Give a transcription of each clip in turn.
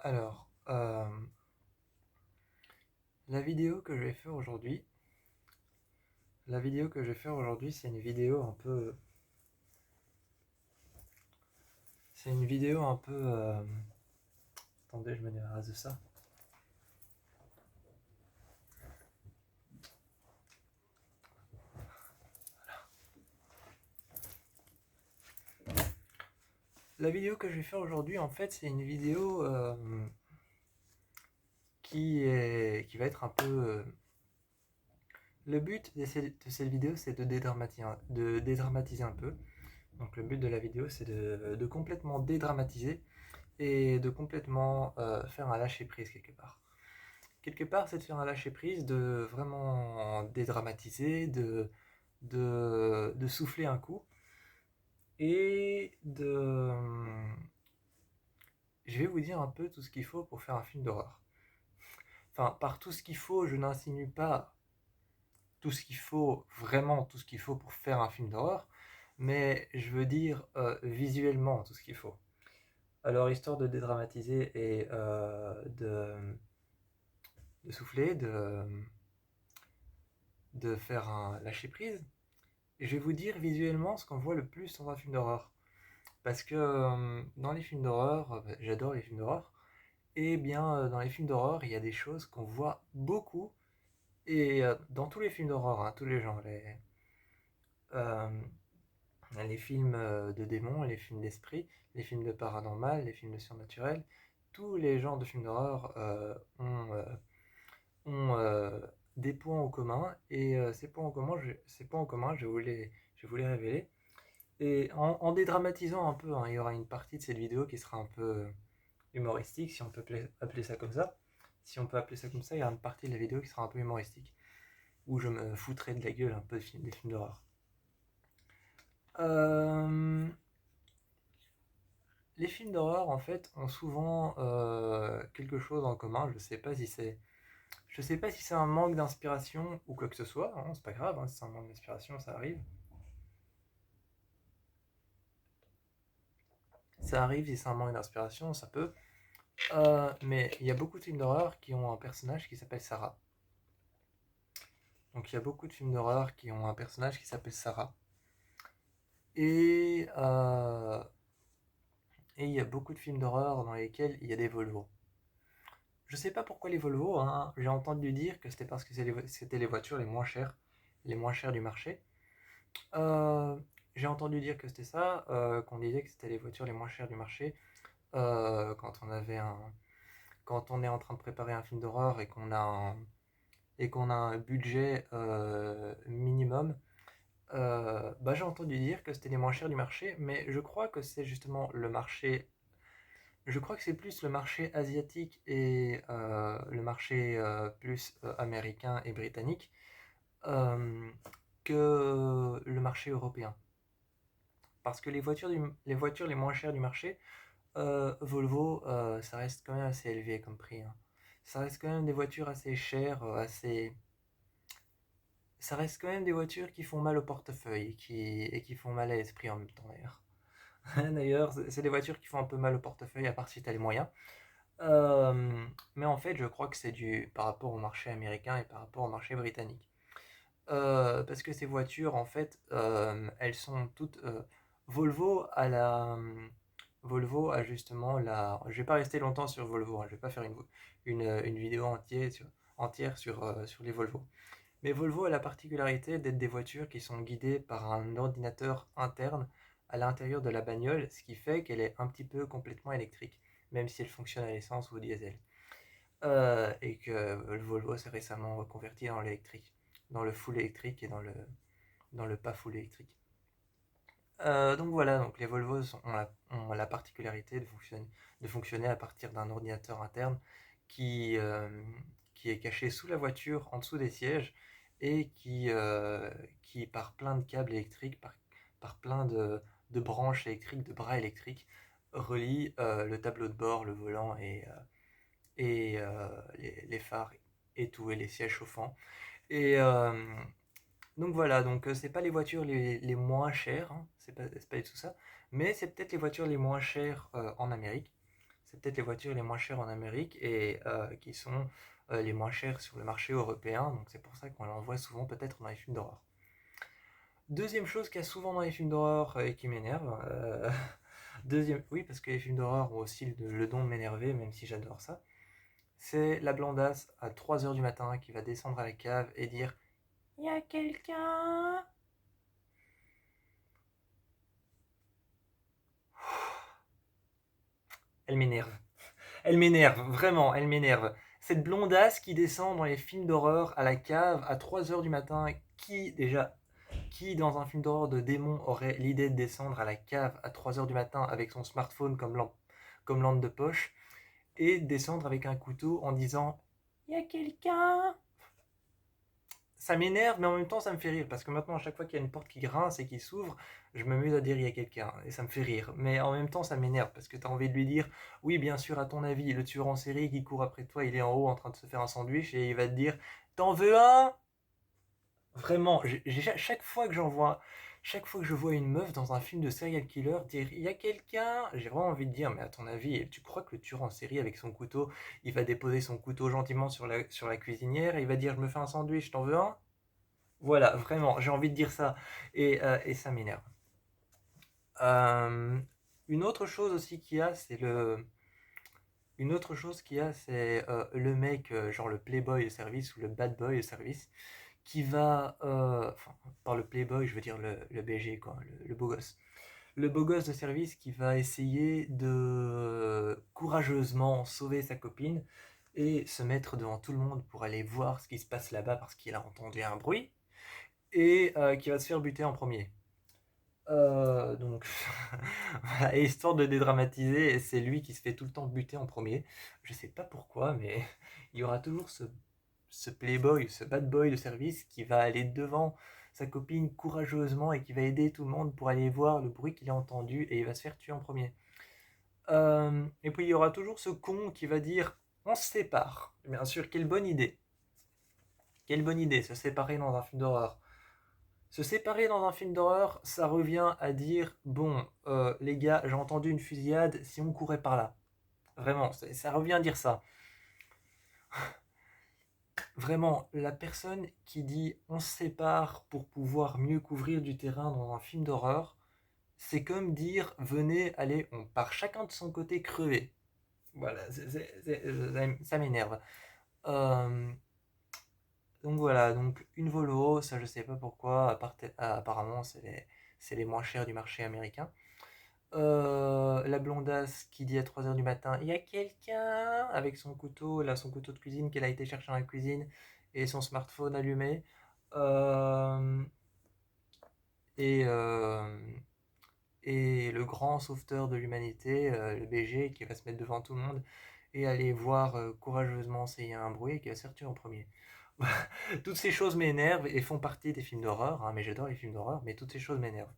Alors, la vidéo que je vais faire aujourd'hui, c'est une vidéo un peu, attendez, je me débarrasse de ça. La vidéo que je vais faire aujourd'hui, en fait, c'est une vidéo qui va être un peu. Le but de cette vidéo, c'est de dédramatiser un peu. Donc, le but de la vidéo, c'est de complètement dédramatiser et de complètement faire un lâcher prise quelque part. Quelque part, c'est de faire un lâcher prise, de vraiment dédramatiser, de souffler un coup et de. Je vais vous dire un peu tout ce qu'il faut pour faire un film d'horreur. Enfin, par tout ce qu'il faut, je n'insinue pas tout ce qu'il faut, vraiment tout ce qu'il faut pour faire un film d'horreur, mais je veux dire visuellement tout ce qu'il faut. Alors, histoire de dédramatiser et de souffler, de faire un lâcher prise, je vais vous dire visuellement ce qu'on voit le plus dans un film d'horreur. Parce que dans les films d'horreur, j'adore les films d'horreur, et bien dans les films d'horreur, il y a des choses qu'on voit beaucoup, et dans tous les films d'horreur, hein, tous les genres, euh, les films de démons, les films d'esprit, les films de paranormal, les films de surnaturel, tous les genres de films d'horreur ont des points en commun, et ces points en commun, je vais vous les révéler. Et en dédramatisant un peu, hein, il y aura une partie de cette vidéo qui sera un peu humoristique, si on peut appeler ça comme ça. Si on peut appeler ça comme ça, il y aura une partie de la vidéo qui sera un peu humoristique, où je me foutrai de la gueule un peu des films d'horreur. Euh, les films d'horreur, en fait, ont souvent quelque chose en commun. Je sais pas si c'est un manque d'inspiration ou quoi que ce soit. Hein, c'est pas grave, hein, si c'est un manque d'inspiration, ça arrive. Ça arrive si c'est un manque d'inspiration, ça peut. Mais il y a beaucoup de films d'horreur qui ont un personnage qui s'appelle Sarah. Donc il y a beaucoup de films d'horreur qui ont un personnage qui s'appelle Sarah. Et, euh, et il y a beaucoup de films d'horreur dans lesquels il y a des Volvo. Je sais pas pourquoi les Volvo, hein. J'ai entendu dire que c'était parce que c'était les voitures les moins chères du marché. Euh, j'ai entendu dire que c'était ça, qu'on disait que c'était les voitures les moins chères du marché quand quand on est en train de préparer un film d'horreur et qu'on a un budget minimum. Bah, j'ai entendu dire que c'était les moins chers du marché, mais je crois que c'est justement le marché. Je crois que c'est plus le marché asiatique et le marché plus américain et britannique euh, que le marché européen. Parce que les voitures les moins chères du marché, Volvo, ça reste quand même assez élevé comme prix, hein. Ça reste quand même des voitures assez chères, ça reste quand même des voitures qui font mal au portefeuille et qui font mal à l'esprit en même temps d'ailleurs. D'ailleurs, c'est des voitures qui font un peu mal au portefeuille à part si tu as les moyens. Mais en fait, je crois que c'est dû par rapport au marché américain et par rapport au marché britannique. Parce que ces voitures, en fait, elles sont toutes. Volvo a la. Volvo a justement la. Je vais pas rester longtemps sur Volvo, hein, je vais pas faire une vidéo entière sur les Volvo. Mais Volvo a la particularité d'être des voitures qui sont guidées par un ordinateur interne à l'intérieur de la bagnole, ce qui fait qu'elle est un petit peu complètement électrique, même si elle fonctionne à l'essence ou au diesel. Et que le Volvo s'est récemment reconverti dans l'électrique, dans le full électrique et dans le pas full électrique. Donc voilà, donc les Volvo ont la particularité de fonctionner à partir d'un ordinateur interne qui, euh, qui est caché sous la voiture, en dessous des sièges, et qui par plein de câbles électriques, par plein de branches électriques, de bras électriques, relie le tableau de bord, le volant et les phares et tout, et les sièges chauffants. Et donc voilà, donc c'est pas les voitures les moins chères, hein, c'est pas du tout ça, mais c'est peut-être les voitures les moins chères en Amérique. c'est peut-être les voitures les moins chères en Amérique et qui sont les moins chères sur le marché européen, donc c'est pour ça qu'on en voit souvent peut-être dans les films d'horreur. Deuxième chose qu'il y a souvent dans les films d'horreur et qui m'énerve, oui, parce que les films d'horreur ont aussi le don de m'énerver, même si j'adore ça, c'est la blondasse à 3 heures du matin qui va descendre à la cave et dire «Y a quelqu'un?» Elle m'énerve. Elle m'énerve, vraiment, elle m'énerve. Cette blondasse qui descend dans les films d'horreur à la cave à 3 heures du matin, qui dans un film d'horreur de démon aurait l'idée de descendre à la cave à 3 heures du matin avec son smartphone comme lampe de poche et descendre avec un couteau en disant «Y a quelqu'un?» Ça m'énerve, mais en même temps ça me fait rire, parce que maintenant à chaque fois qu'il y a une porte qui grince et qui s'ouvre, je m'amuse à dire il y a quelqu'un, et ça me fait rire. Mais en même temps ça m'énerve, parce que tu as envie de lui dire, oui bien sûr à ton avis, le tueur en série qui court après toi, il est en haut en train de se faire un sandwich, et il va te dire, t'en veux un? Vraiment, chaque fois que je vois une meuf dans un film de serial killer dire il y a quelqu'un, j'ai vraiment envie de dire mais à ton avis, tu crois que le tueur en série avec son couteau, il va déposer son couteau gentiment sur la cuisinière et il va dire je me fais un sandwich, t'en veux un? Voilà, vraiment, j'ai envie de dire ça et ça m'énerve. Euh, une autre chose aussi qu'il y a, c'est le mec, genre le playboy de service ou le bad boy de service, qui va, enfin, par le playboy, je veux dire le BG, quoi, le beau gosse. Le beau gosse de service qui va essayer de courageusement sauver sa copine et se mettre devant tout le monde pour aller voir ce qui se passe là-bas parce qu'il a entendu un bruit et qui va se faire buter en premier. Donc, voilà, et histoire de dédramatiser, c'est lui qui se fait tout le temps buter en premier. Je sais pas pourquoi, mais il y aura toujours ce playboy, ce bad boy de service qui va aller devant sa copine courageusement et qui va aider tout le monde pour aller voir le bruit qu'il a entendu et il va se faire tuer en premier. Et puis il y aura toujours ce con qui va dire on se sépare. Bien sûr, quelle bonne idée. Quelle bonne idée, se séparer dans un film d'horreur. Se séparer dans un film d'horreur, ça revient à dire bon, les gars, j'ai entendu une fusillade, si on courait par là. Vraiment, ça revient à dire ça. Vraiment, la personne qui dit on se sépare pour pouvoir mieux couvrir du terrain dans un film d'horreur, c'est comme dire venez, allez, on part chacun de son côté crever. Voilà, ça m'énerve. Euh, donc voilà, donc une Volvo, ça je sais pas pourquoi, apparemment c'est les moins chers du marché américain. La blondasse qui dit à 3 heures du matin, il y a quelqu'un avec son couteau, là son couteau de cuisine qu'elle a été chercher dans la cuisine et son smartphone allumé. Euh, et, euh, et le grand sauveteur de l'humanité, le BG, qui va se mettre devant tout le monde et aller voir courageusement s'il y a un bruit et qui va se faire tuer en premier. Toutes ces choses m'énervent et font partie des films d'horreur, hein, mais j'adore les films d'horreur, mais toutes ces choses m'énervent.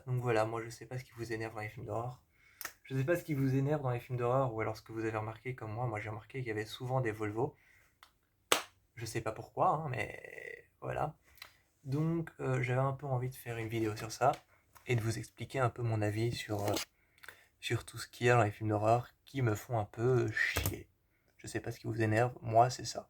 Donc voilà, moi je sais pas ce qui vous énerve dans les films d'horreur. Je sais pas ce qui vous énerve dans les films d'horreur ou alors ce que vous avez remarqué comme moi j'ai remarqué qu'il y avait souvent des Volvo. Je sais pas pourquoi, hein, mais voilà. Donc j'avais un peu envie de faire une vidéo sur ça et de vous expliquer un peu mon avis sur tout ce qu'il y a dans les films d'horreur qui me font un peu chier. Je sais pas ce qui vous énerve, moi c'est ça.